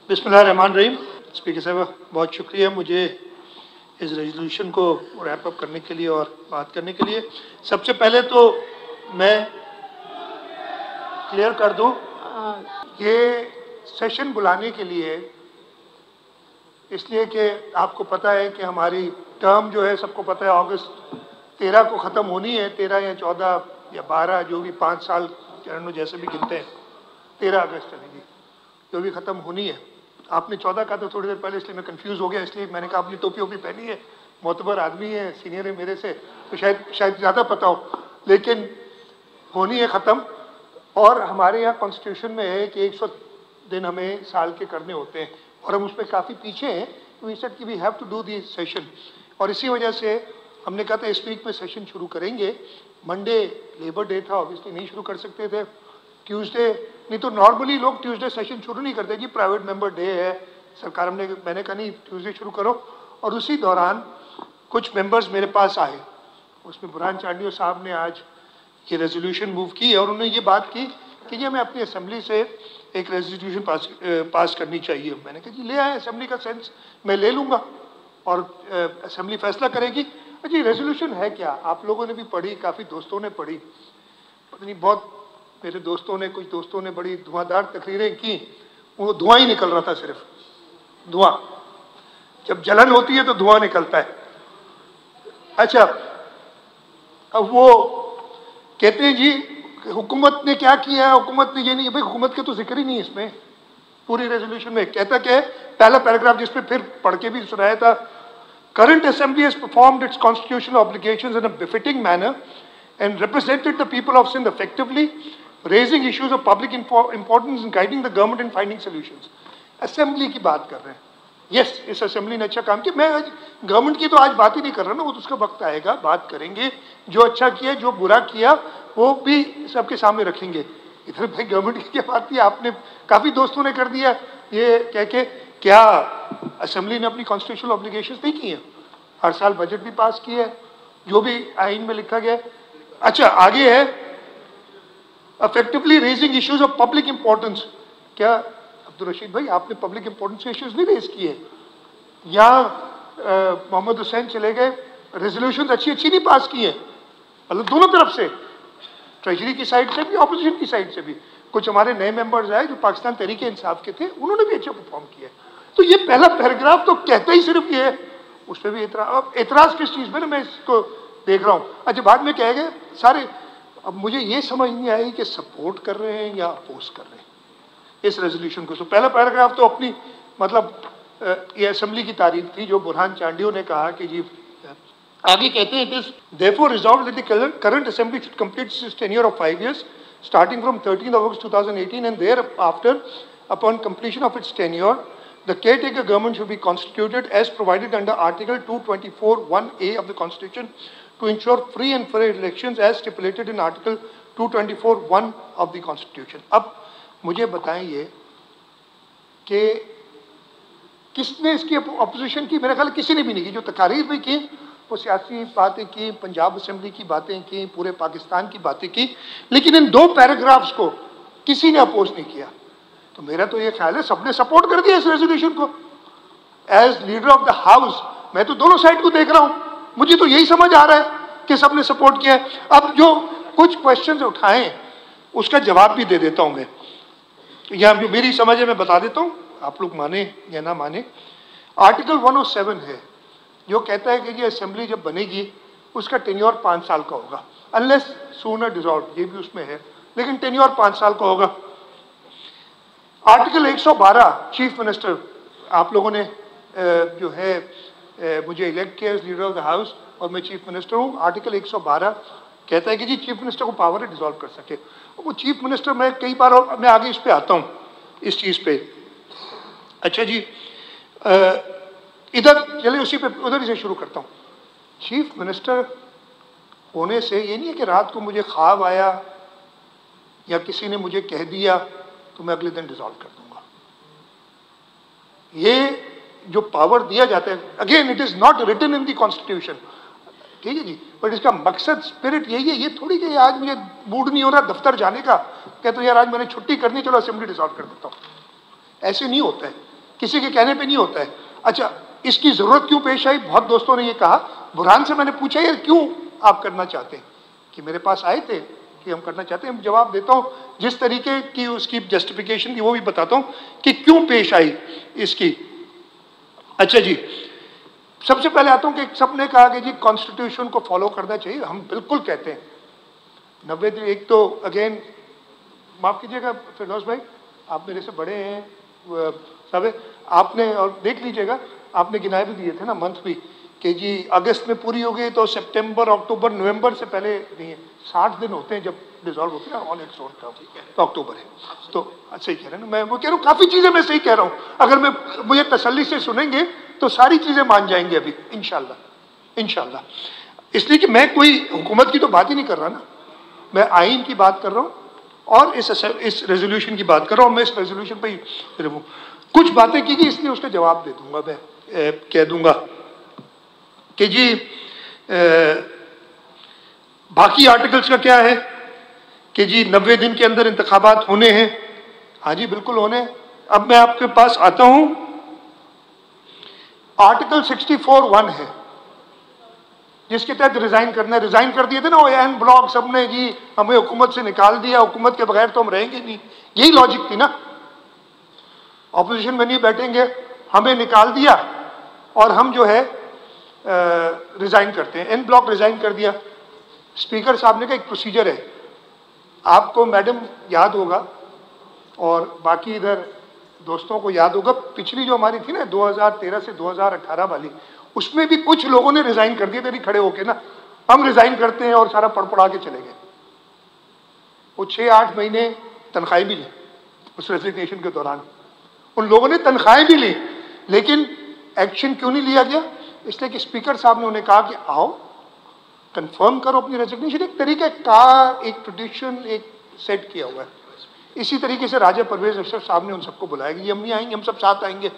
बिस्मिल्लाहिर्रहमानिर्रहीम। स्पीकर साहब बहुत शुक्रिया मुझे इस रेजोल्यूशन को रैप अप करने के लिए और बात करने के लिए। सबसे पहले तो मैं क्लियर कर दूं, ये सेशन बुलाने के लिए इसलिए कि आपको पता है कि हमारी टर्म जो है, सबको पता है, अगस्त 13 को ख़त्म होनी है। 13 या 14 या 12 जो भी 5 साल चरणों जैसे भी गिनते हैं, 13 अगस्त चलेगी, जो भी ख़त्म होनी है। आपने 14 का तो थोड़ी देर पहले, इसलिए मैं कंफ्यूज हो गया, इसलिए मैंने कहा अपनी टोपी ओपी पहनी है, मोतबर आदमी है, सीनियर है मेरे से, तो शायद ज़्यादा पता हो, लेकिन होनी है ख़त्म। और हमारे यहाँ कॉन्स्टिट्यूशन में है कि 100 दिन हमें साल के करने होते हैं और हम उस पर काफ़ी पीछे हैं। तो वी सेड कि we have to do the session, और इसी वजह से हमने कहा था इस वीक में सेशन शुरू करेंगे। मंडे लेबर डे था, ऑब्वियसली नहीं शुरू कर सकते थे। ट्यूसडे, नहीं तो नॉर्मली लोग ट्यूसडे सेशन शुरू नहीं करते कि प्राइवेट मेंबर डे है, सरकार मैंने कहा नहीं ट्यूसडे शुरू करो। और उसी दौरान कुछ मेंबर्स मेरे पास आए, उसमें बुरहान चांडियो साहब ने आज ये रेजोल्यूशन मूव की और उन्होंने ये बात की कि ये हमें अपनी असेंबली से एक रेजोल्यूशन पास करनी चाहिए। मैंने कहा जी ले आए, असेंबली का सेंस मैं ले लूँगा और असेंबली फैसला करेगी। जी रेजोल्यूशन है क्या, आप लोगों ने भी पढ़ी, काफ़ी दोस्तों ने पढ़ी, पता नहीं बहुत मेरे दोस्तों ने, कुछ दोस्तों ने बड़ी धुआंधार तकरीरें की, वो धुआं ही निकल रहा था, सिर्फ धुआं। जब जलन होती है तो धुआं निकलता है। अच्छा, अब वो कहते हैं जी हुकूमत ने क्या किया, हुकूमत ने ये नहीं, भाई हुकूमत के तो जिक्र ही नहीं है इसमें पूरी रेजोल्यूशन में। कहता क्या है, पहला पैराग्राफ जिसपे फिर पढ़ के भी सुनाया था, current assembly has performed it's constitutional obligations in a befitting manner and represented the people of Sindh effectively, raising issues of public importance and guiding the government in finding solutions. Assembly की बात कर रहे हैं, yes इस assembly ने अच्छा काम किया। मैं आज गवर्नमेंट की तो आज बात ही नहीं कर रहा ना, वो तो उसका वक्त आएगा, बात करेंगे। जो अच्छा किया, जो बुरा किया, वो भी सबके सामने रखेंगे। इधर भाई गवर्नमेंट की क्या बात थी, आपने काफ़ी दोस्तों ने कर दिया ये कह के, क्या असेंबली ने अपनी कॉन्स्टिट्यूशनल ऑब्लिगेशंस नहीं की हैं? हर साल बजट भी पास किया है, जो भी आइन में लिखा गया है। अच्छा आगे है, effectively raising issues of public importance. क्या अब्दुल रशीद भाई आपने पब्लिक इंपॉर्टेंस के इश्यूज नहीं रेज किए? यहाँ मोहम्मद हुसैन चले गए, रेजोल्यूशन अच्छी नहीं पास की है, मतलब दोनों तरफ से, ट्रेजरी की साइड से भी, ऑपोजिशन की साइड से भी। कुछ हमारे नए मेंबर्स आए जो पाकिस्तान तहरीके इंसाफ के थे, उन्होंने भी अच्छा परफॉर्म किया। तो ये पहला पैराग्राफ तो कहता ही सिर्फ ये है, उस पर भी एतराज किस चीज़ में ना, मैं इसको देख रहा हूँ। अच्छा बाद में कह गए सारे, अब मुझे ये समझ नहीं आई कि सपोर्ट कर रहे हैं या अपोज कर रहे हैं इस रेजोल्यूशन को। तो पहला पैराग्राफ तो अपनी मतलब ये असेंबली की तारीफ थी, जो बुरहान चांडियो ने कहा कि जी आगे कहते हैं, it is therefore resolved that the current assembly should complete it's tenure of 5 years starting from 13th August 2018 and thereafter upon completion of its tenure the caretaker government should be constituted as provided under Article 224(1)(a) of the Constitution to ensure free and fair elections as stipulated in Article 224(1) of the Constitution. अब मुझे बताएं ये कि किसने इसकी opposition की? मेरे ख्याल किसी ने भी नहीं की। जो तकारीर भी की वो सियासी बातें की, पंजाब असेंबली की बातें की, पूरे पाकिस्तान की बातें की, लेकिन इन दो पैराग्राफ्स को किसी ने अपोज नहीं किया। तो मेरा तो ये ख्याल है सबने सपोर्ट कर दिया इस रेजोल्यूशन को। As leader of the house मैं तो दोनों साइड को देख रहा हूँ, मुझे तो यही समझ आ रहा है कि सबने सपोर्ट किया है। अब जो कुछ क्वेश्चंस उठाए उसका जवाब भी दे देता हूँ मैं, यहाँ जो मेरी समझ है मैं बता देता हूँ, आप लोग माने या ना माने। आर्टिकल 107 है जो कहता है कि ये असेंबली जब बनेगी उसका टेन्योर 5 साल का होगा, अनलेस सूनर डिसॉल्व, ये भी उसमें है, लेकिन टेन्योर 5 साल का होगा। आर्टिकल 112 चीफ मिनिस्टर, आप लोगों ने जो है मुझे इलेक्ट किया as leader of the house और मैं चीफ मिनिस्टर हूँ। आर्टिकल 112 कहता है कि जी चीफ मिनिस्टर को पावर है डिसॉल्व कर सके। वो चीफ मिनिस्टर, मैं कई बार मैं आगे इस पे आता हूँ इस चीज़ पे। अच्छा जी, इधर चलिए उसी पे उधर ही से शुरू करता हूँ। चीफ मिनिस्टर होने से ये नहीं है कि रात को मुझे ख्वाब आया या किसी ने मुझे कह दिया तो मैं अगले दिन डिसॉल्व कर दूंगा। ये जो पावर दिया जाता है, again it is not written in the constitution, ठीक है जी, बट इसका मकसद स्पिरिट यही है। ये थोड़ी कि आज मुझे मूड नहीं हो रहा दफ्तर जाने का, कहते तो यार आज मैंने छुट्टी करनी, चलो असेंबली डिसॉल्व कर देता हूँ, ऐसे नहीं होता है। किसी के कहने पे नहीं होता है। अच्छा, इसकी जरूरत क्यों पेश आई? बहुत दोस्तों ने ये कहा, बुरहान से मैंने पूछा यार क्यों आप करना चाहते हैं, कि मेरे पास आए थे कि हम करना चाहते हैं। जवाब देता हूँ, जिस तरीके की उसकी जस्टिफिकेशन थी वो भी बताता हूँ कि क्यों पेश आई इसकी। अच्छा जी, सबसे पहले आता हूँ कि सबने कहा कि जी कॉन्स्टिट्यूशन को फॉलो करना चाहिए, हम बिल्कुल कहते हैं। 90 दिन, एक तो अगेन माफ कीजिएगा फिरदौस भाई, आप मेरे से बड़े हैं सब, आपने और देख लीजिएगा, आपने गिनाए भी दिए थे ना मंथ भी, कि जी अगस्त में पूरी हो गई तो सितंबर, अक्टूबर, नवंबर से पहले नहीं है। 60 दिन होते हैं जब डिजॉल्व होते हैं ऑन इट्स ओन टर्म, तो अक्टूबर है। तो सही कह रहे हैं ना, मैं वो कह रहा हूँ काफ़ी चीज़ें मैं सही कह रहा हूँ। अगर मैं मुझे तसल्ली से सुनेंगे तो सारी चीज़ें मान जाएंगे अभी इंशाल्लाह इंशाल्लाह। इसलिए कि मैं कोई हुकूमत की तो बात ही नहीं कर रहा ना, मैं आइन की बात कर रहा हूँ और इस रेजोल्यूशन की बात कर रहा हूँ। मैं इस रेजोल्यूशन पर ही कुछ बातें की गई, इसलिए उसका जवाब दे दूंगा। मैं कह दूंगा कि जी बाकी आर्टिकल्स का क्या है कि जी 90 दिन के अंदर इंतखाबात होने हैं। हाँ जी बिल्कुल होने हैं। अब मैं आपके पास आता हूं, आर्टिकल 64(1) है जिसके तहत रिजाइन करना है। रिजाइन कर दिए थे ना ओएन ब्लॉक सबने, जी हमें हुकूमत से निकाल दिया, हुकूमत के बगैर तो हम रहेंगे नहीं, यही लॉजिक थी ना। ऑपोजिशन में नहीं बैठेंगे, हमें निकाल दिया और हम जो है रिजाइन करते हैं। एन ब्लॉक रिजाइन कर दिया। स्पीकर साहब ने कहा एक प्रोसीजर है, आपको मैडम याद होगा और बाकी इधर दोस्तों को याद होगा, पिछली जो हमारी थी ना 2013 से 2018 वाली, उसमें भी कुछ लोगों ने रिजाइन कर दिया थे खड़े होके ना, हम रिजाइन करते हैं और सारा पड़पड़ा के चले गए। वो 6-8 महीने तनख्वाही भी ली उस रेजिग्नेशन के दौरान, उन लोगों ने तनख्वाहें भी ली, लेकिन एक्शन क्यों नहीं लिया गया? इसलिए कि स्पीकर साहब ने उन्हें कहा कि आओ कंफर्म करो अपनी रेजिग्नेशन। एक तरीके का एक ट्रेडिशन एक सेट किया हुआ है। इसी तरीके से राजा परवेज अफसर साहब ने उन सबको बुलाया कि हम नहीं आएंगे, हम सब साथ आएंगे।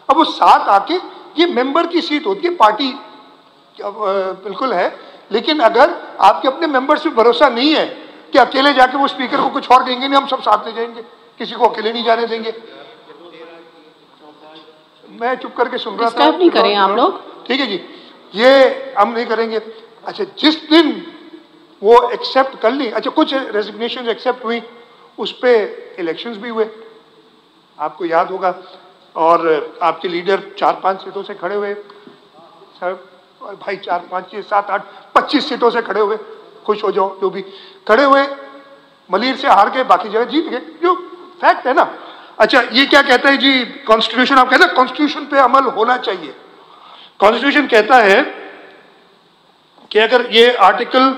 अब वो साथ आके, ये मेंबर की सीट होती है, पार्टी बिल्कुल है, लेकिन अगर आपके अपने मेंबर्स पे भरोसा नहीं है कि अकेले जाके वो स्पीकर को कुछ और कहेंगे नहीं, हम सब साथ ले जाएंगे, किसी को अकेले नहीं जाने देंगे। मैं चुप करके सुन रहा था। नहीं करें आप लोग, ठीक है जी, ये हम नहीं करेंगे। अच्छा, जिस दिन वो एक्सेप्ट कर ली, अच्छा कुछ रेजिग्नेशन एक्सेप्ट हुई, उस पर इलेक्शंस भी हुए, आपको याद होगा, और आपके लीडर 4-5 सीटों से खड़े हुए सर, भाई 4-5 7-8 25 सीटों से खड़े हुए, खुश हो जाओ, जो भी खड़े हुए, मलिर से हार गए, बाकी जगह जीत गए, जो फैक्ट है ना। अच्छा, ये क्या कहता है जी कॉन्स्टिट्यूशन? आप कहते हैं कॉन्स्टिट्यूशन पे अमल होना चाहिए। कॉन्स्टिट्यूशन कहता है कि अगर ये आर्टिकल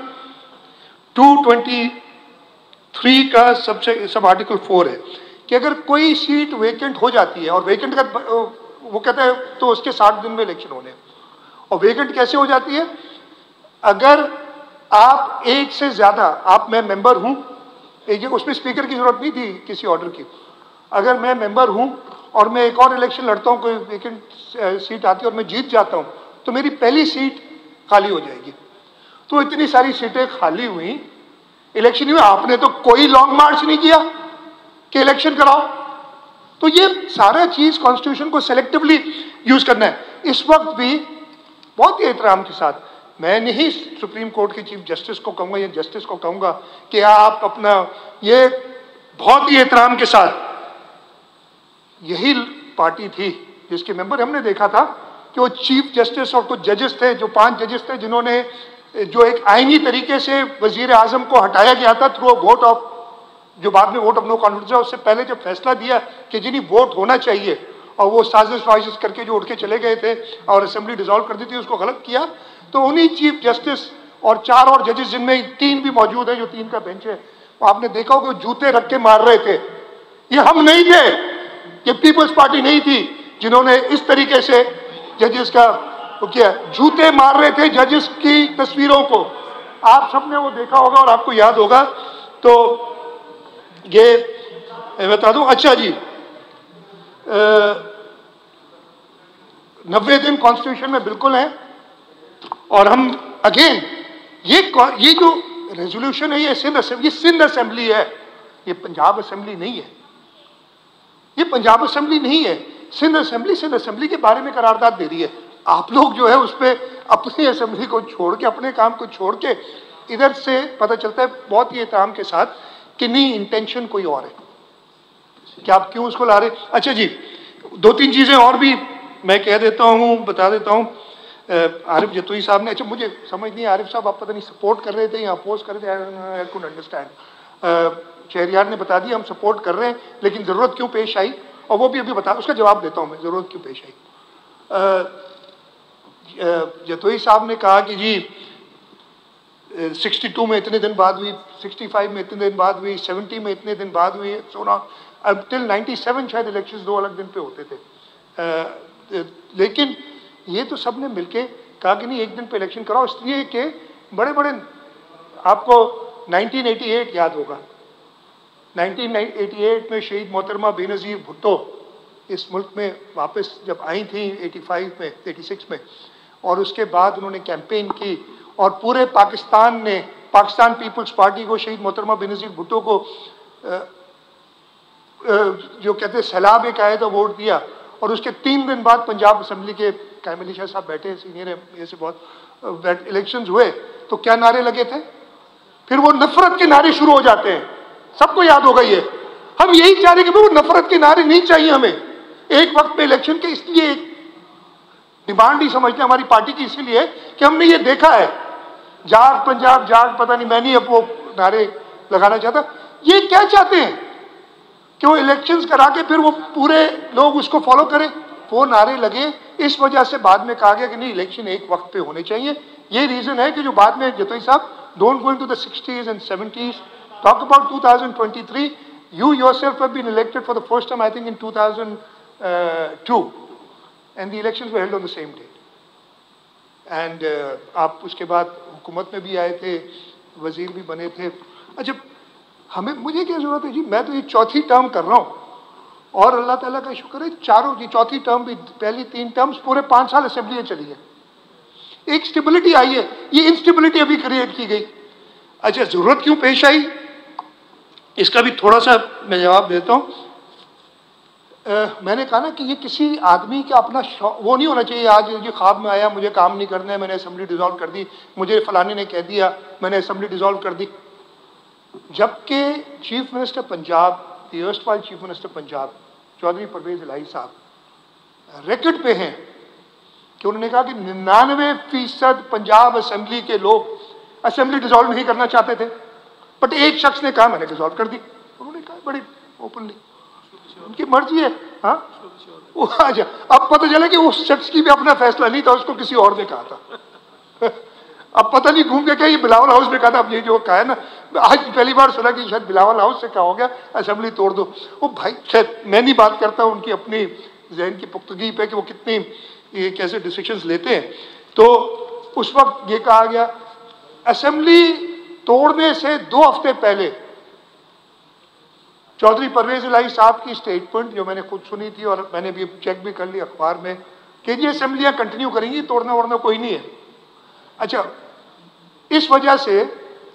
223 का सब आर्टिकल 4 है कि अगर कोई सीट वेकेंट हो जाती है, और वेकेंट का वो कहता है तो उसके 60 दिन में इलेक्शन होने। और वेकेंट कैसे हो जाती है? अगर आप एक से ज्यादा, आप मैं मेंबर हूं, उसमें स्पीकर की जरूरत नहीं थी किसी ऑर्डर की, अगर मैं मेंबर हूं और मैं एक और इलेक्शन लड़ता हूं, कोई वेकेंट सीट आती है और मैं जीत जाता हूं, तो मेरी पहली सीट खाली हो जाएगी। तो इतनी सारी सीटें खाली हुई, इलेक्शन हुआ, आपने तो कोई लॉन्ग मार्च नहीं किया कि इलेक्शन कराओ। तो ये सारा चीज कॉन्स्टिट्यूशन को सेलेक्टिवली यूज करना है। इस वक्त भी बहुत ही एहतराम के साथ, मैं नहीं सुप्रीम कोर्ट के चीफ जस्टिस को कहूंगा या जस्टिस को कहूंगा कि आप अपना, ये बहुत ही एहतराम के साथ, यही पार्टी थी जिसके मेंबर हमने देखा था कि वो चीफ जस्टिस और कुछ जजेस थे, जो 5 जजेस थे जिन्होंने, जो एक आईनी तरीके से वजीर आजम को हटाया गया था थ्रू वोट ऑफ, जो बाद में वोट ऑफ नो कॉन्फिडेंस है, उससे पहले जब फैसला दिया कि जिन्हें वोट होना चाहिए, और वो साजिश वाजिश करके जो उठ के चले गए थे और असेंबली डिसॉल्व कर दी थी, उसको गलत किया, तो उन्हीं चीफ जस्टिस और 4 और जजेस, जिनमें 3 भी मौजूद है, जो 3 का बेंच है, वो आपने देखा होगा जूते रख के मार रहे थे। ये हम नहीं थे, ये पीपल्स पार्टी नहीं थी जिन्होंने इस तरीके से जजेस का वो किया, जूते मार रहे थे जजेस की तस्वीरों को, आप सबने वो देखा होगा और आपको याद होगा। तो ये बता दूं। अच्छा जी, 90 दिन कॉन्स्टिट्यूशन में बिल्कुल है, और हम अगेन ये जो रेजोल्यूशन है, ये सिंध असेंबली है, ये पंजाब असेंबली नहीं है, ये पंजाब असेंबली नहीं है। सिंध असेंबली के बारे में करारदाद दे रही है। आप लोग जो है उस पर अपनी असेंबली को छोड़ के, अपने काम को छोड़ के, इधर से पता चलता है बहुत ही एहतराम के साथ कि नहीं, इंटेंशन कोई और है कि आप क्यों उसको ला रहे। अच्छा जी, दो तीन चीजें और भी मैं कह देता हूँ, बता देता हूँ। आरिफ जतोई साहब ने, अच्छा मुझे समझ नहीं, आरिफ साहब आप पता नहीं सपोर्ट कर रहे थे या अपोज कर रहे थे, आई कुडंट अंडरस्टैंड। शहरियार ने बता दिया हम सपोर्ट कर रहे हैं, लेकिन जरूरत क्यों पेश आई, और वो भी अभी बता, उसका जवाब देता हूँ मैं, जरूरत क्यों पेश आई। जतोई साहब ने कहा कि जी 62 में इतने दिन बाद हुई, 65 में इतने दिन बाद हुई, 70 में इतने दिन बाद हुई, सोना अब टिल 97 शायद इलेक्शंस 2 अलग दिन पे होते थे। लेकिन ये तो सबने मिलके कहा कि नहीं, एक दिन पे इलेक्शन कराओ, इसलिए कि बड़े बड़े, आपको 1988 याद होगा, 1988 में शहीद मोहतरमा बेनज़ीर भुट्टो इस मुल्क में वापस जब आई थी 85 में, 86 में, और उसके बाद उन्होंने कैंपेन की और पूरे पाकिस्तान ने, पाकिस्तान पीपल्स पार्टी को, शहीद मोहतरमा बेनज़ीर भुट्टो को जो कहते हैं सैलाब एक आया था, वोट दिया। और उसके 3 दिन बाद पंजाब असेंबली के कायम अली शाह साहब बैठे, सीनियर है, से बहुत इलेक्शंस हुए तो क्या नारे लगे थे, फिर वो नफरत के नारे शुरू हो जाते हैं, सबको याद होगा ये। हम यही चाह रहे हैं कि वो नफरत के नारे नहीं चाहिए हमें एक वक्त में इलेक्शन के, इसलिए डिमांड ही समझते हमारी पार्टी की, इसीलिए कि हमने ये देखा है, जाग पंजाब जाग, पता नहीं, मैं नहीं अब वो नारे लगाना चाहता। ये क्या चाहते हैं कि वो इलेक्शंस करा के फिर वो पूरे लोग उसको फॉलो करें, वो नारे लगे। इस वजह से बाद में कहा गया कि नहीं, इलेक्शन एक वक्त पे होने चाहिए। ये रीजन है कि जो बाद में जतोई साहब, don't go into the 60s and 70s, talk about 2023, you yourself have been elected for the first time I think in 2002 and the elections were held on the same date and आप उसके बाद हुकूमत में भी आए थे, वजीर भी बने थे। अच्छा, हमें, मुझे क्या जरूरत है जी, मैं तो ये चौथी टर्म कर रहा हूँ और अल्लाह ताला का शुक्र है चारों जी, चौथी टर्म भी, पहली 3 टर्म्स पूरे 5 साल असेंबली चली है, एक स्टेबिलिटी आई है, ये इंस्टेबिलिटी अभी क्रिएट की गई। अच्छा, जरूरत क्यों पेश आई, इसका भी थोड़ा सा मैं जवाब देता हूँ। मैंने कहा ना कि ये किसी आदमी का अपना वो नहीं होना चाहिए, आज जो ख्वाब में आया मुझे काम नहीं करना है, मैंने असेंबली डिसॉल्व कर दी, मुझे फलाने ने कह दिया मैंने असेंबली डिसॉल्व कर दी। जबकि chief minister Punjab, erstwhile chief minister Punjab Chaudhry Pervez Elahi साहब रिकॉर्ड पे हैं कि उन्होंने कहा कि 99% पंजाब असेंबली के लोग असेंबली डिसॉल्व नहीं करना चाहते थे, बट एक शख्स ने कहा मैंने डिसॉल्व कर दी। उन्होंने कहा बड़ी ओपनली, उनकी मर्जी है। हाँ, अच्छा, अब पता चला कि उस शख्स की भी अपना फैसला नहीं था, उसको किसी और ने कहा था। अब पता नहीं घूम के क्या ये बिलावल हाउस में कहा था, अब ये जो कहा है ना, आज पहली बार सुना कि शायद बिलावल हाउस से क्या हो गया, असेंबली तोड़ दो। वो भाई, खैर मैं नहीं बात करता उनकी अपनी जहन की पुख्तगी पे कि वो कितनी ये कैसे डिसीजंस लेते हैं। तो उस वक्त ये कहा गया, असेंबली तोड़ने से 2 हफ्ते पहले चौधरी परवेज इलाही साहब की स्टेटमेंट जो मैंने खुद सुनी थी और मैंने भी चेक भी कर ली अखबार में कि ये असेंबलियां कंटिन्यू करेंगी, तोड़ना वोड़ना कोई नहीं है। अच्छा, इस वजह से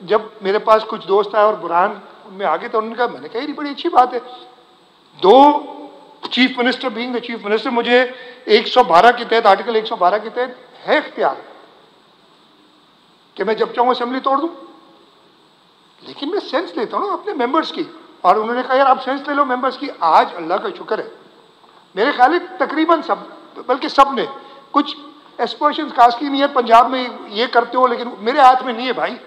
जब मेरे पास कुछ दोस्त आए और बुरहान उनमें आगे, तो उन्होंने कहा, मैंने कहा ये बड़ी अच्छी बात है, 2 chief minister being the chief minister, मुझे 112 के तहत, आर्टिकल 112 के तहत है इख्तियार कि मैं जब चाहूँ असेंबली तोड़ दूँ, लेकिन मैं सेंस लेता हूँ ना अपने मेंबर्स की। और उन्होंने कहा यार आप सेंस ले लो मेंबर्स की। आज अल्लाह का शुक्र है, मेरे ख्याल है तकरीबन सब, बल्कि सब ने, कुछ एस्पिरेशंस कास्ट की नहीं है, पंजाब में ये करते हो, लेकिन मेरे हाथ में नहीं है भाई।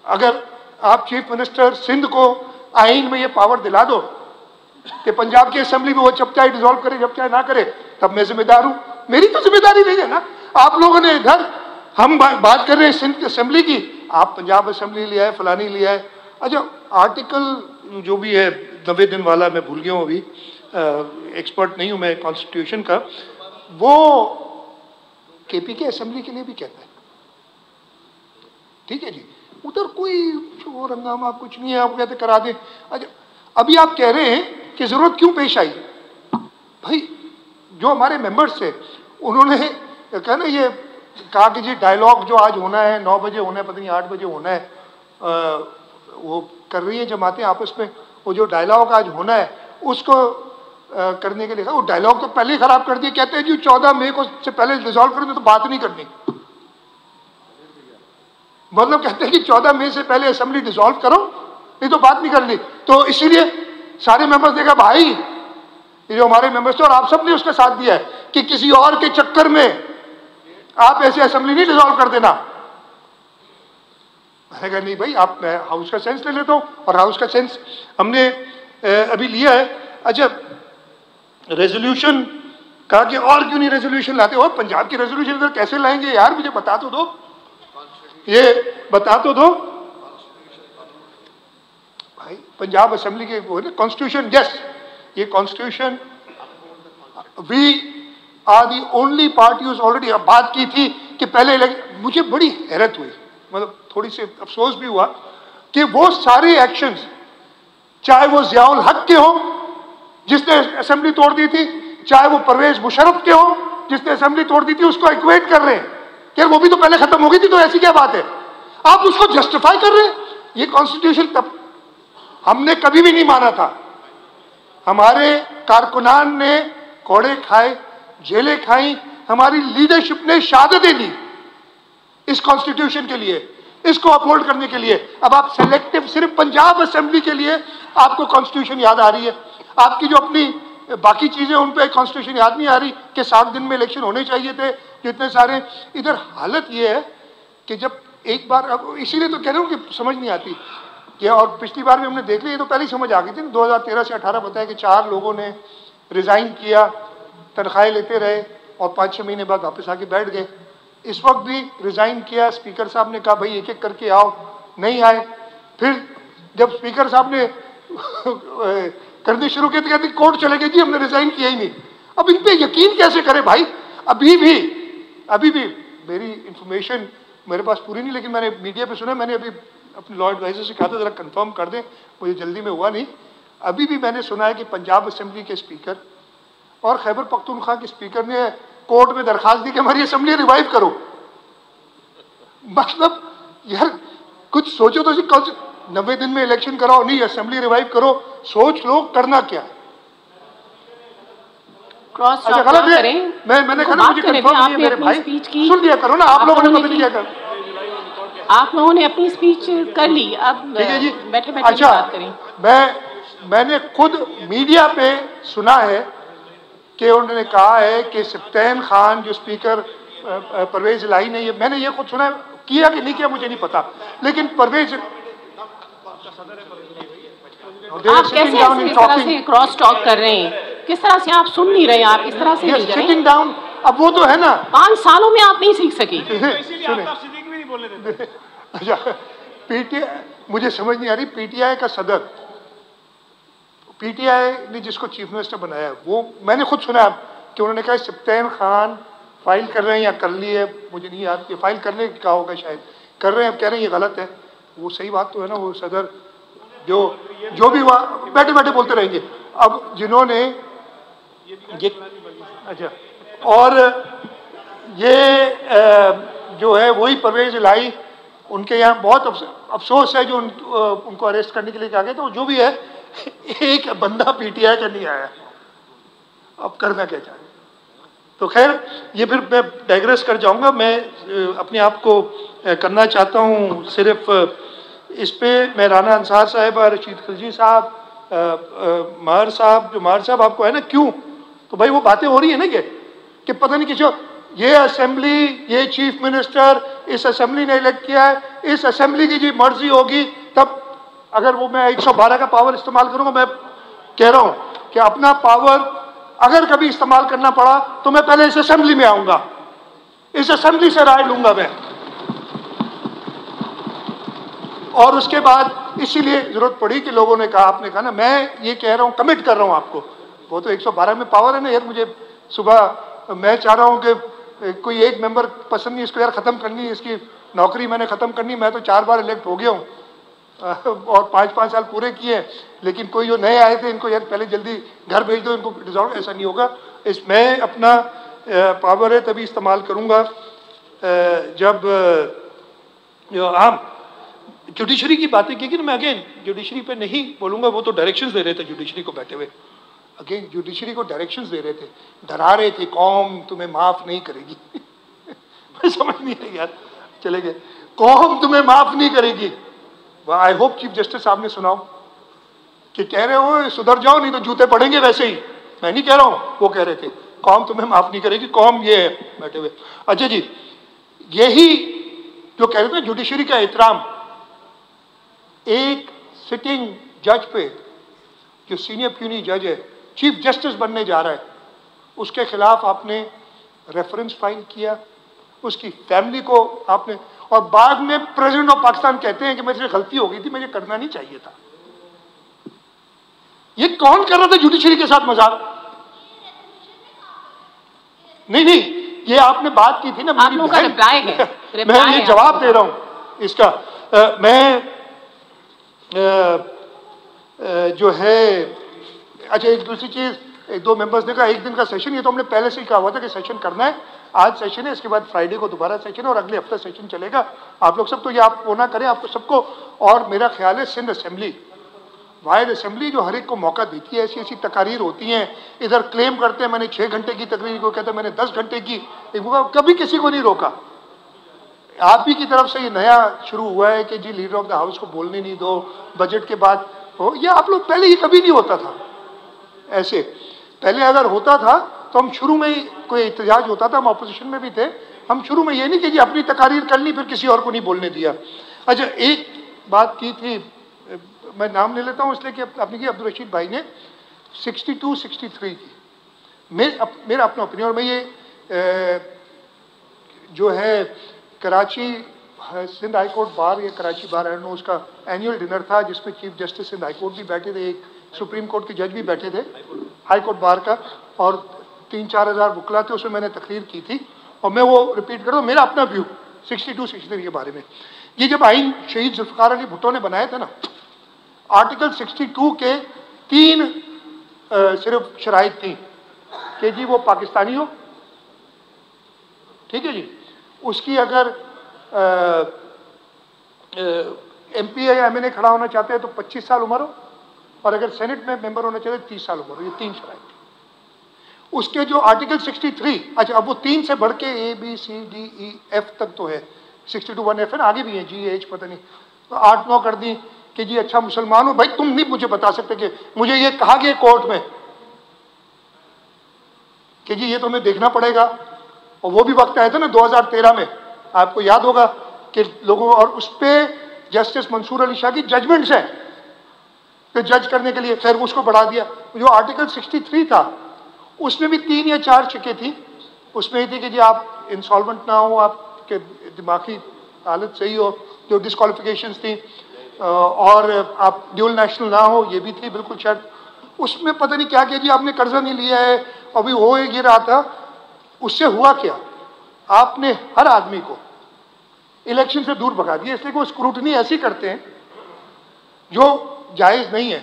अगर आप चीफ मिनिस्टर सिंध को आइन में ये पावर दिला दो कि पंजाब की असेंबली में वो जब चाहे डिसॉल्व करे, जब चाहे ना करे, तब मैं जिम्मेदार हूं। मेरी तो जिम्मेदारी नहीं है ना। आप लोगों ने इधर, हम बात कर रहे हैं सिंध की असेंबली की, आप पंजाब असेंबली लिया है, फलानी लिया है। अच्छा, आर्टिकल जो भी है 90 दिन वाला, मैं भूल गया हूँ अभी, एक्सपर्ट नहीं हूँ मैं कॉन्स्टिट्यूशन का, वो केपी के असेंबली के लिए भी कहता है, ठीक है जी, उधर कोई शोर हंगामा कुछ नहीं है, आप कहते करा दें। अच्छा, अभी आप कह रहे हैं कि जरूरत क्यों पेश आई, भाई जो हमारे मेंबर्स थे उन्होंने कहा ना, ये कहा कि जी डायलॉग जो आज होना है 9 बजे होना है, पता नहीं 8 बजे होना है, वो कर रही है जमातें आपस में, वो जो डायलॉग आज होना है उसको करने के लिए कहा। वो डायलॉग तो पहले ही खराब कर दिए, कहते हैं जी 14 मई को से पहले डिसॉल्व करेंगे तो बात नहीं करनी। मतलब कहते हैं कि 14 मई से पहले असेंबली डिसॉल्व करो, नहीं तो बात नहीं करनी। तो इसीलिए सारे मेंबर्स ने कहा भाई, ये जो हमारे मेंबर्स थे और आप सब ने उसका साथ दिया है कि किसी और के चक्कर में आप ऐसे असेंबली नहीं डिसॉल्व कर देना। मैंने कहा नहीं भाई, आप, मैं हाउस का सेंस ले लेता हूँ, और हाउस का सेंस हमने अभी लिया है। अच्छा, रेजोल्यूशन कहा कि और क्यों नहीं रेजोल्यूशन लाते हो, पंजाब की रेजोल्यूशन इधर कैसे लाएंगे यार, मुझे बता तो दो, ये बता तो दो भाई। पंजाब असेंबली के वो है कॉन्स्टिट्यूशन, यस, ये constitution, we are the only party already बात की थी कि पहले मुझे बड़ी हैरत हुई, मतलब थोड़ी सी अफसोस भी हुआ कि वो सारे एक्शंस, चाहे वो जियाउल हक के हो जिसने असेंबली तोड़ दी थी, चाहे वो परवेज मुशर्रफ के हो जिसने असेंबली तोड़ दी थी, उसको इक्वेट कर रहे हैं कि वो भी तो पहले खत्म हो गई थी, तो ऐसी क्या बात है, आप उसको जस्टिफाई कर रहे हैं। ये कॉन्स्टिट्यूशन तब हमने कभी भी नहीं माना था। हमारे कारकुनान ने कोड़े खाए, जेलें खाई, हमारी लीडरशिप ने शहादतें दी इस कॉन्स्टिट्यूशन के लिए, इसको अपहोल्ड करने के लिए। अब आप सेलेक्टिव सिर्फ पंजाब असेंबली के लिए आपको कॉन्स्टिट्यूशन याद आ रही है, आपकी जो अपनी बाकी चीजें उन पे कॉन्स्टिट्यूशन याद नहीं आ रही कि 60 दिन में इलेक्शन होने चाहिए थे, जितने सारे। इधर हालत ये है कि जब एक बार, अब इसीलिए तो कह रहा हूँ कि समझ नहीं आती कि, और पिछली बार भी हमने देख लिया, तो पहले ही समझ आ गई थी। 2013 से 18 बताया कि 4 लोगों ने रिजाइन किया, तनख्वाहें लेते रहे और 5-6 महीने बाद वापस आके बैठ गए। इस वक्त भी रिजाइन किया, स्पीकर साहब ने कहा भाई एक एक करके आओ, नहीं आए। फिर जब स्पीकर साहब ने करनी शुरू की तो कहते कोर्ट चले गए जी, हमने रिजाइन किया ही नहीं। अब इन पे यकीन कैसे करें भाई। अभी भी मेरी इंफॉर्मेशन मेरे पास पूरी नहीं, लेकिन मैंने मीडिया पे सुना, मैंने अभी अपने लॉ एडवाइजर से कहा था जरा कंफर्म कर दें, मुझे जल्दी में हुआ नहीं। अभी भी मैंने सुना है कि पंजाब असेंबली के स्पीकर और खैबर पख्तूनख्वा के स्पीकर ने कोर्ट में दरखास्त दी कि हमारी असेंबली रिवाइव करो। मतलब यार कुछ सोचो तो, 90 दिन में इलेक्शन कराओ, नहीं असेंबली रिवाइव करो, सोच लो करना क्या। अच्छा गलत है, मैंने कहा मुझे कंफर्म नहीं है मेरे भाई, सुन लिया करो ना, आप लोगों ने पता नहीं क्या कर, आप लोगों ने अपनी स्पीच कर ली, अब ठीक है जी, बैठे बैठे अच्छा, बात करें। मैंने खुद मीडिया पे सुना है कि उन्होंने कहा है कि सप्तान खान जो स्पीकर परवेज इलाही ने, ये मैंने ये खुद सुना है, किया कि नहीं किया मुझे नहीं पता, लेकिन परवेज आप कैसे इस तरह से क्रॉस टॉक कर रहे हैं, किस तरह से आप सुन नहीं रहे, आप इस तरह से नहीं सिटिंग डाउन। अब वो तो है ना, 5 सालों में आप नहीं सीख सकी। अच्छा, पीटीआई, मुझे समझ नहीं आ रही, पीटीआई का सदर, पीटीआई ने जिसको चीफ मिनिस्टर बनाया, वो मैंने खुद सुना कि उन्होंने कहा सप्तान खान फाइल कर रहे हैं या कर ली है, मुझे नहीं याद, कि फाइल करने का होगा शायद, कर रहे हैं, अब कह रहे हैं ये गलत है। वो सही बात तो है ना, वो सदर जो भी वहाँ बैठे बैठे बोलते रहेंगे। अब जिन्होंने ये, अच्छा, और ये जो है वही परवेज इलाही, उनके यहाँ बहुत अफसोस है जो उनको अरेस्ट करने के लिए कहा गया, तो जो भी है एक बंदा पीटीआई का नहीं आया, अब करना क्या चाहे। तो खैर ये फिर मैं डाइग्रेस कर जाऊंगा, मैं अपने आप को करना चाहता हूँ सिर्फ इस पे, मैं राना अंसार साहब और रशीद खिलजी साहब, महर साहब, जो महर साहब आपको है ना, क्यों, तो भाई वो बातें हो रही है ना कि पता नहीं किसी, ये असेंबली, ये चीफ मिनिस्टर, इस असेंबली ने इलेक्ट किया है, इस असेंबली की जो मर्जी होगी तब, अगर वो मैं 112 का पावर इस्तेमाल करूंगा, मैं कह रहा हूं कि अपना पावर अगर कभी इस्तेमाल करना पड़ा तो मैं पहले इस असेंबली में आऊंगा, इस असेंबली से राय लूंगा मैं, और उसके बाद इसीलिए जरूरत पड़ी कि लोगों ने कहा, आपने कहा ना, मैं ये कह रहा हूं, कमिट कर रहा हूं आपको, वो तो 112 में पावर है ना यार, मुझे सुबह मैं चाह रहा हूं कि कोई एक मेंबर पसंद नहीं, इसको यार खत्म करनी, इसकी नौकरी मैंने खत्म करनी, मैं तो 4 बार इलेक्ट हो गया हूँ और 5-5 साल पूरे किए, लेकिन कोई जो नए आए थे इनको यार पहले जल्दी घर भेज दो, इनको डिसॉल्व, ऐसा नहीं होगा। मैं अपना पावर है तभी इस्तेमाल करूँगा जब हम जुडिशरी की बातें की, मैं अगेन जुडिशरी पे नहीं बोलूँगा, वो तो डायरेक्शंस दे रहे थे जुडिशरी को बैठे हुए, अगेन जुडिशरी को डायरेक्शंस दे रहे थे, डरा रहे थे, कौम तुम्हें माफ नहीं करेगी। मैं समझ नहीं आई यार, चले गए, कौम तुम्हें माफ नहीं करेगी। आई होप चीफ जस्टिस साहब ने सुनाओ कि कह रहे हो सुधर जाओ नहीं तो जूते पड़ेंगे वैसे ही। मैं नहीं कह रहा हूं, वो कह रहे थे कौम तुम्हें माफ नहीं करेगी, कौम ये है बैठे हुए। अच्छा जी, यही जो कह रहे थे जुडिशरी का एहतराम, एक सिटिंग जज पे जो सीनियर प्यूनी जज है, चीफ जस्टिस बनने जा रहा है, उसके खिलाफ आपने रेफरेंस फाइल किया, उसकी फैमिली को आपने, और बाद में प्रेसिडेंट ऑफ पाकिस्तान कहते हैं कि मेरे से गलती हो गई थी, मुझे करना नहीं चाहिए था। ये कौन कर रहा था जुडिशरी के साथ मजाक? नहीं नहीं, ये आपने बात की थी ना, आप लोगों का रिप्लाई है, मैं ये जवाब दे रहा हूं इसका। मैं जो है, अच्छा एक दूसरी चीज, एक दो मेंबर्स ने कहा एक दिन का सेशन, ये तो हमने पहले से ही कहा हुआ था कि सेशन करना है। आज सेशन है, इसके बाद फ्राइडे को दोबारा सेशन है और अगले हफ्ते सेशन चलेगा। आप लोग सब तो ये आप वो ना करें, आपको सबको, और मेरा ख्याल है सिंध असेंबली, वाहिद असेंबली जो हर एक को मौका देती है, ऐसी ऐसी तकारीर होती हैं, इधर क्लेम करते हैं मैंने 6 घंटे की तकरीर, को कहते हैं मैंने 10 घंटे की, कभी किसी को नहीं रोका। आप ही की तरफ से ये नया शुरू हुआ है कि जी लीडर ऑफ द हाउस को बोलने नहीं दो बजट के बाद हो, ये आप लोग पहले, ये कभी नहीं होता था ऐसे। पहले अगर होता था तो हम शुरू में ही, कोई एहतजाज होता था, हम अपोजिशन में भी थे, हम शुरू में ये नहीं कि जी अपनी तकारीर कर ली फिर किसी और को नहीं बोलने दिया। अच्छा एक बात की थी, मैं नाम ले लेता हूँ इसलिए कि आपने की, अब्दुल रशीद भाई ने 62-63 की, मेरा अपना ओपिनियन, और मैं ये जो है Karachi Sindh high court bar या कराची बार एंड उसका एनुअल डिनर था जिसमें chief justice Sindh high court भी बैठे थे, एक सुप्रीम कोर्ट के जज भी बैठे थे, हाई कोर्ट बार का, और 3-4 हज़ार वकला थे, उसमें मैंने तकरीर की थी, और मैं वो रिपीट कर रहा हूँ, मेरा अपना व्यू 62-63 के बारे में। ये जब आइन शहीद जुल्फ़िकार अली भुट्टो ने बनाया था ना, आर्टिकल 62 के 3 सिर्फ शराइत थी कि जी वो पाकिस्तानी हो, ठीक है जी, उसकी अगर MP या MNA खड़ा होना चाहते हैं तो 25 साल उम्र हो, और अगर सेनेट में मेंबर होना चाहिए 30 साल उम्र हो, ये 3 शराइत। उसके जो आर्टिकल 63, अच्छा अब वो 3 से बढ़ के ABCDEF तक तो है, 62(1)F है ना, आगे भी है GH पता नहीं, तो 8-9 कर दी कि जी अच्छा मुसलमान हो, भाई तुम नहीं मुझे बता सकते कि मुझे ये कहा गया कोर्ट में कि जी ये तुम्हें देखना पड़ेगा। और वो भी वक्त आया था ना 2013 में, आपको याद होगा कि लोगों, और उस पर जस्टिस मंसूर अली शाह की जजमेंट्स है कि जज करने के लिए, खैर उसको बढ़ा दिया। जो आर्टिकल 63 था उसमें भी 3 या 4 शिकें थी, उसमें ये थी कि जी आप इंसॉल्वेंट ना हो, आपके दिमागी हालत सही हो, जो डिस्क्वालिफिकेशंस थी, और आप ड्यूल नेशनल ना हो, ये भी थी बिल्कुल शर्त। उसमें पता नहीं क्या किया जी, आपने कर्जा नहीं लिया है, अभी हो ये रहा था। उससे हुआ क्या, आपने हर आदमी को इलेक्शन से दूर भगा दिया, इसलिए वो स्क्रूटनी ऐसी करते हैं जो जायज़ नहीं है।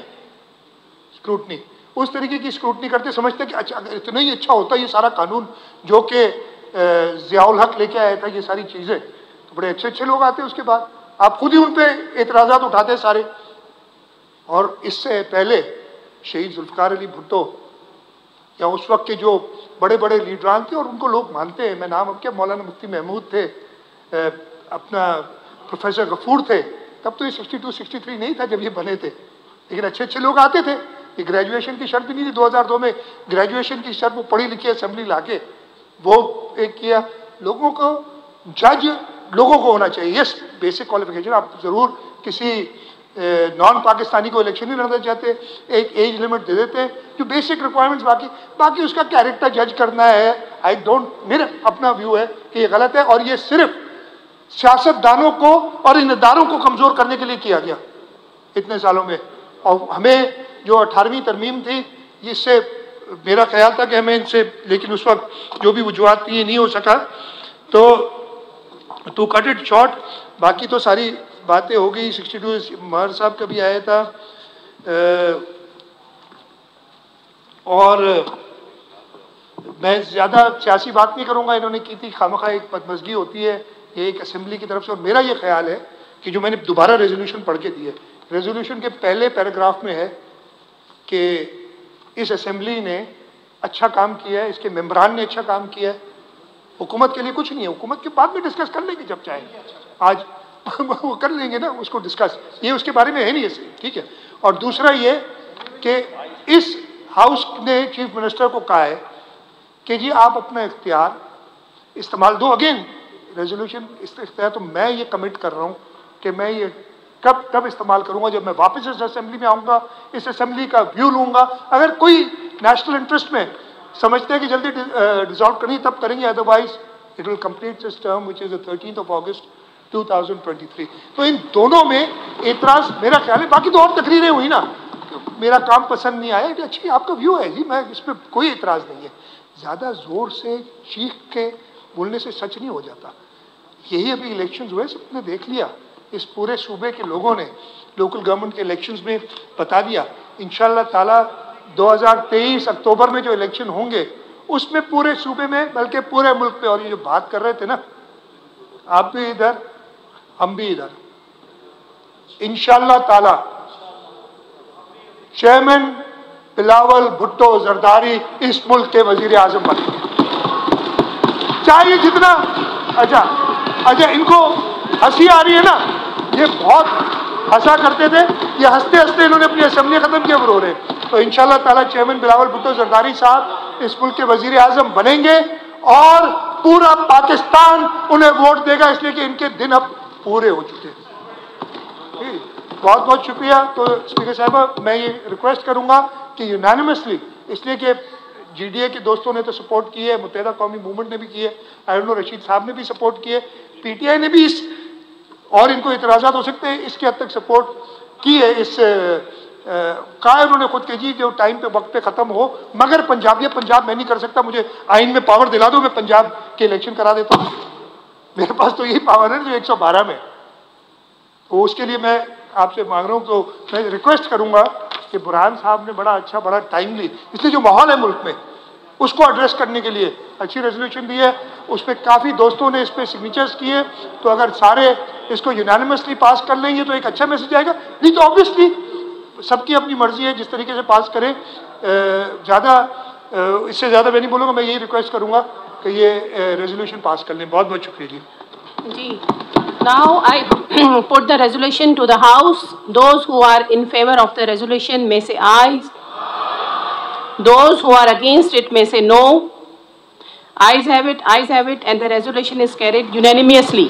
स्क्रूटनी उस तरीके की स्क्रूटनी करते, समझते हैं कि अच्छा अगर इतना ही अच्छा होता ये सारा कानून जो कि ज़ियाउल हक लेके आया था, ये सारी चीज़ें, तो बड़े अच्छे अच्छे लोग आते हैं उसके बाद, आप खुद ही उन पर एतराज़ात उठाते हैं सारे। और इससे पहले शहीद जुल्फ़िकार अली भुट्टो या उस वक्त के जो बड़े बड़े लीडरान थे, और उनको लोग मानते हैं, मैं नाम अब क्या, मौलाना मुफ्ती महमूद थे, अपना प्रोफेसर गफूर थे, तब तो ये 62-63 नहीं था जब ये बने थे, लेकिन अच्छे अच्छे लोग आते थे। ये ग्रेजुएशन की शर्त भी नहीं थी, 2002 में ग्रेजुएशन की शर्त, वो पढ़ी लिखी असेंबली लाके वो एक किया। लोगों को जज लोगों को होना चाहिए, यस बेसिक क्वालिफिकेशन, आप ज़रूर किसी नॉन पाकिस्तानी को इलेक्शन नहीं लड़ना चाहते, एक एज लिमिट दे देते हैं, जो बेसिक रिक्वायरमेंट्स, बाकी उसका कैरेक्टर जज करना है। आई डोंट, मेरा अपना व्यू है कि ये गलत है, और ये सिर्फ सियासतदानों को और इन इदारों को कमज़ोर करने के लिए किया गया इतने सालों में। और हमें जो 18वीं तरमीम थी, इससे मेरा ख्याल था कि हमें इनसे, लेकिन उस वक्त जो भी वजूहात थी ये नहीं हो सका, तो टू कट इट शॉर्ट, बाकी तो सारी बातें हो गई। 62 महर साहब का भी आया था, और मैं ज़्यादा सियासी बात नहीं करूँगा, इन्होंने की थी, खामखा एक बदमज़गी होती है ये एक असेंबली की तरफ से। और मेरा ये ख्याल है कि जो मैंने दोबारा रेजोल्यूशन पढ़ के दी है, रेजोल्यूशन के पहले पैराग्राफ में है कि इस असेंबली ने अच्छा काम किया है, इसके मेंबरान ने अच्छा काम किया है। हुकूमत के लिए कुछ नहीं है, हुकूमत के बाद में डिस्कस कर लेंगे जब चाहे, आज वो कर लेंगे ना उसको डिस्कस, ये उसके बारे में है नहीं ऐसे, ठीक है। और दूसरा ये कि इस हाउस ने चीफ मिनिस्टर को कहा है कि जी आप अपना इख्तियार इस्तेमाल दो। अगेन रेजोल्यूशन इख्तियार तो मैं ये कमिट कर रहा हूँ कि मैं ये कब इस्तेमाल करूंगा, जब मैं वापस इस असेंबली में आऊँगा, इस असेंबली का व्यू लूँगा। अगर कोई नेशनल इंटरेस्ट में समझते हैं कि जल्दी डिसॉल्व करनी तब करेंगे, otherwise it will complete this term which is the 13th August 2023। तो इन दोनों में एतराज मेरा ख्याल है, बाकी तो और तकरीरें हुई ना, मेरा काम पसंद नहीं आया, अच्छी आपका व्यू है जी, मैं इस पर कोई एतराज नहीं है। ज़्यादा ज़ोर से चीख के बोलने से सच नहीं हो जाता। यही अभी इलेक्शंस हुए, सबने देख लिया, इस पूरे सूबे के लोगों ने लोकल गवर्नमेंट के इलेक्शंस में बता दिया। इंशाल्लाह ताला 2023 अक्टूबर में जो इलेक्शन होंगे उसमें पूरे सूबे में, बल्कि पूरे मुल्क में, और ये जो बात कर रहे थे ना, आप भी इधर हम भी इधर, इंशाल्लाह ताला चेयरमैन बिलावल भुट्टो जरदारी इस मुल्क के वजीर आजम बनेंगे, चाहे जितना। अच्छा इनको हंसी आ रही है ना, ये बहुत हंसा करते थे, ये हंसते हंसते इन्होंने अपनी असेंबली खत्म किया रो रहे। तो इंशाल्लाह ताला चेयरमैन बिलावल भुट्टो जरदारी साहब इस मुल्क के वजीर आजम बनेंगे और पूरा पाकिस्तान उन्हें वोट देगा, इसलिए कि इनके दिन अब पूरे हो चुके हैं। बहुत बहुत शुक्रिया। तो स्पीकर साहब मैं ये रिक्वेस्ट करूंगा कि यूनानिमसली, इसलिए कि GDA के दोस्तों ने तो सपोर्ट की है, मुत्तहिदा कौमी मूवमेंट ने भी की है, आई डोंट नो रशीद साहब ने भी सपोर्ट की है, PTI ने भी इस, और इनको इतराज़ात हो सकते हैं, इसके हद तक सपोर्ट की है। इस कहा है उन्होंने खुद के जी जो टाइम पे वक्त पे ख़त्म हो, मगर पंजाब मैं नहीं कर सकता, मुझे आइन में पावर दिला दो, मैं पंजाब के इलेक्शन करा देता हूँ। मेरे पास तो यही पावर है जो 112 में, तो उसके लिए मैं आपसे मांग रहा हूँ। तो मैं रिक्वेस्ट करूँगा कि बुरहान साहब ने बड़ा अच्छा, बड़ा टाइमली, इसलिए जो माहौल है मुल्क में उसको एड्रेस करने के लिए अच्छी रेजोल्यूशन दी है, उस पर काफ़ी दोस्तों ने इस पर सिग्नेचर्स किए। तो अगर सारे इसको यूनानिमसली पास कर लेंगे तो एक अच्छा मैसेज आएगा। नहीं तो ऑब्वियसली सबकी अपनी मर्जी है, जिस तरीके से पास करें। इससे ज़्यादा मैं नहीं बोलूँगा, मैं यही रिक्वेस्ट करूँगा कि ये रेजोल्यूशन पास कर लें। बहुत बहुत शुक्रिया जी। Now I put the resolution to the House. Those who are in favor of the resolution may say aye. Those who are against it may say no. Ayes have it, and the resolution is carried unanimously.